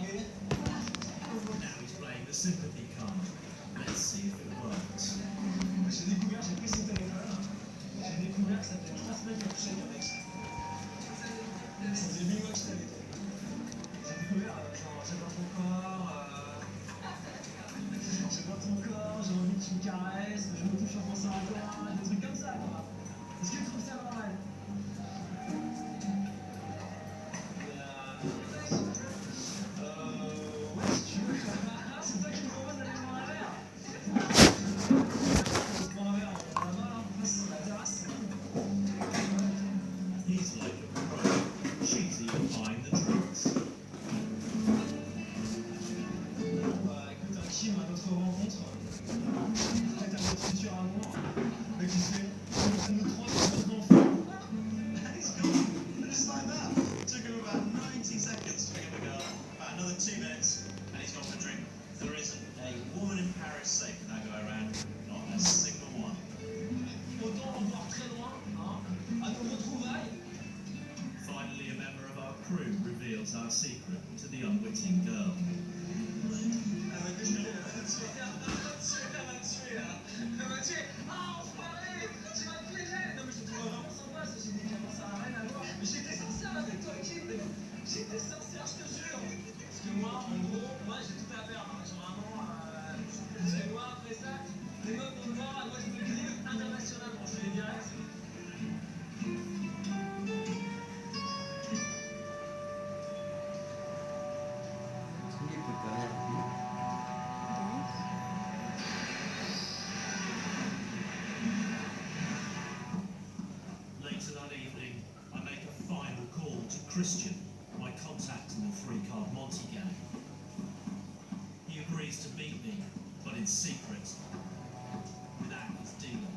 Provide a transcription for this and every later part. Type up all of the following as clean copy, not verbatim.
Now he's playing the sympathy card. Let's see if it works. J'ai découvert, j'ai pris son téléphone. J'ai découvert que ça fait 3 semaines que je chaîne avec ça. Ça faisait 8 mois que je t'avais fait. J'ai découvert, genre, j'adore ton corps, j'adore ton corps, j'ai envie que tu me caresses, je me touche en pensant à toi, des trucs comme ça, quoi. Est-ce que tu trouves ça normal? Ouais, si tu veux. C'est toi qui me propose d'aller boire un verre. On se prend un verre, on va là-bas, en face, sur la terrasse. He's like a pro. She's even buying the drinks. Bon, bah, écoute, un Kim à notre rencontre. Prête à notre futur amour. Mais qui sait, entre nous trois, c'est notre enfant. He's gone. Just like that. Took him about 90 seconds to pick up a girl. About another 2 minutes, and he's gone for a drink. There isn't a woman in Paris safe with that guy around. Not a single one. Autant en voir très loin, hein, à nos retrouvailles. Finally, a member of our crew reveals our secret to the unwitting girl. Ah, enfoiré! Tu vas te plaisir! Non, mais je te trouve vraiment sympa, ceci dit, clairement, ça n'a rien à voir. Mais j'étais sincère avec toi, Kim, mais j'étais sincère, je te jure! Parce que moi, en gros, moi, j'ai tout à faire, hein. Genre vraiment, parce que moi, après ça, les meufs vont me voir, et moi, je me grille internationalement, je les direct. Later that evening, I make a final call to Christian, my contact in the three-card Monty gang. He agrees to meet me, but in secret, without his dealer.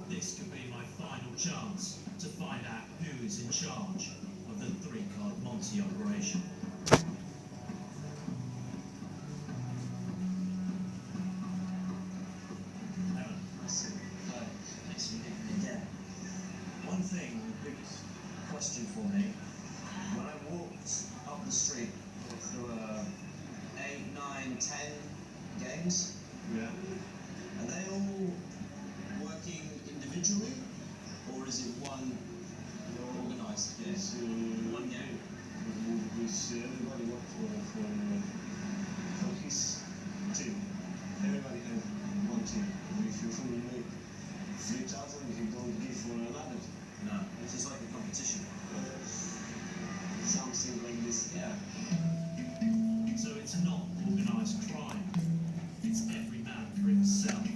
This could be my final chance to find out who is in charge of the three-card Monty operation. One thing, the biggest question for me, when I walked up the street, there were 8, 9, 10 games. Yeah. Are they all working individually, or is it one organised game? It's One game. everybody work for his team. Everybody has one team. If you make 3,000, you don't give for another. No, it's just like a competition. Something like this. Yeah. So it's not organised crime. It's every man for himself.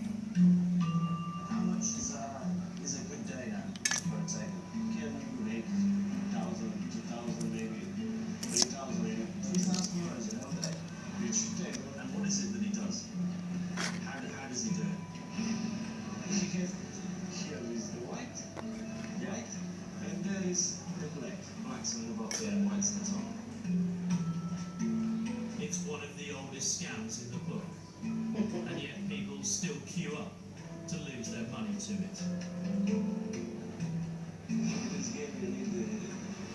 How much is a good day now for a table? Can make 1,000, 2,000, maybe 3,000, maybe 3,000 euros in one day. each table. And what is it that he does? How does he do it? He has here is the white, and there is the black. Black's on the bottom, yeah, white's on the top. It's one of the oldest scams in the book, and yet people still queue up to lose their money to it. In this game you need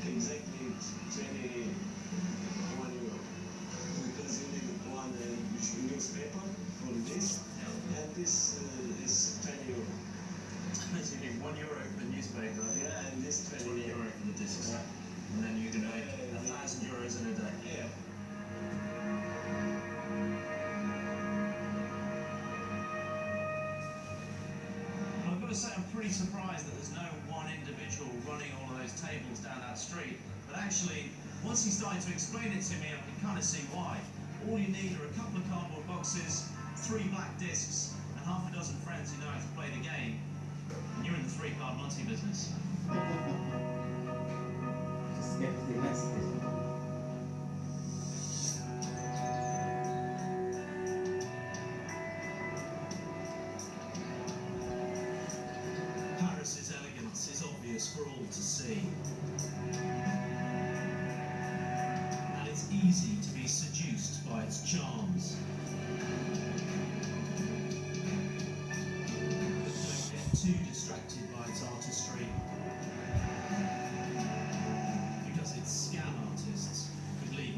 exactly 21 euro. Because you need one newspaper for this, and this is 20 euro. So you need €1 for the newspaper, Yeah, and this 20 €20 euro. for the discs. And then you can make €1,000 in a day. Yeah. I've got to say, I'm pretty surprised that there's no one individual running all of those tables down that street. But actually, once he started to explain it to me, I can kind of see why. All you need are a couple of cardboard boxes, 3 black discs, and half a dozen friends who know how to play the game. And you're in the three-card Monty business. Just get the message. Paris's elegance is obvious for all to see. And it's easy to be seduced by its charms. But don't get too distracted by its artistry, because its scam artists could leave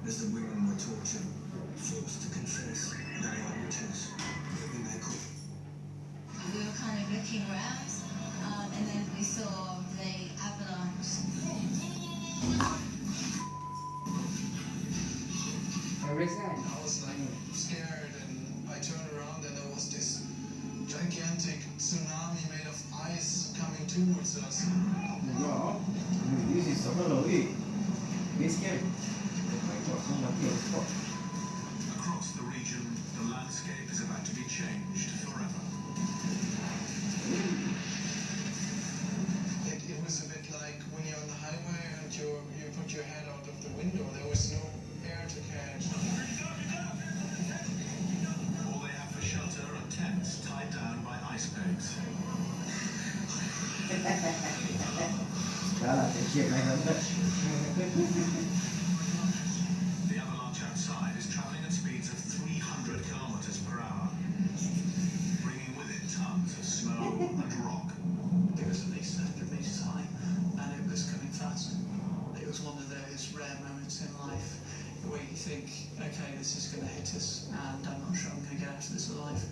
as the women were tortured, forced to confess they are witches, even they could. We were kind of looking around, and then we saw the avalanche. I was like scared, and I turned around, and there was this gigantic tsunami made of ice coming towards us. No, this is so lonely. It's scary. Across the region, the landscape is about to be changed forever. It was a bit like when you're on the highway and you put your head out of the window. There was no air to catch. All they have for shelter are tents tied down by ice pegs. The avalanche outside is travelling at speeds of 300 kilometers per hour, bringing with it tons of snow and rock. It was at least 100 metres high, and it was coming fast. It was one of those rare moments in life where you think, okay, this is going to hit us, and I'm not sure I'm going to get out of this alive.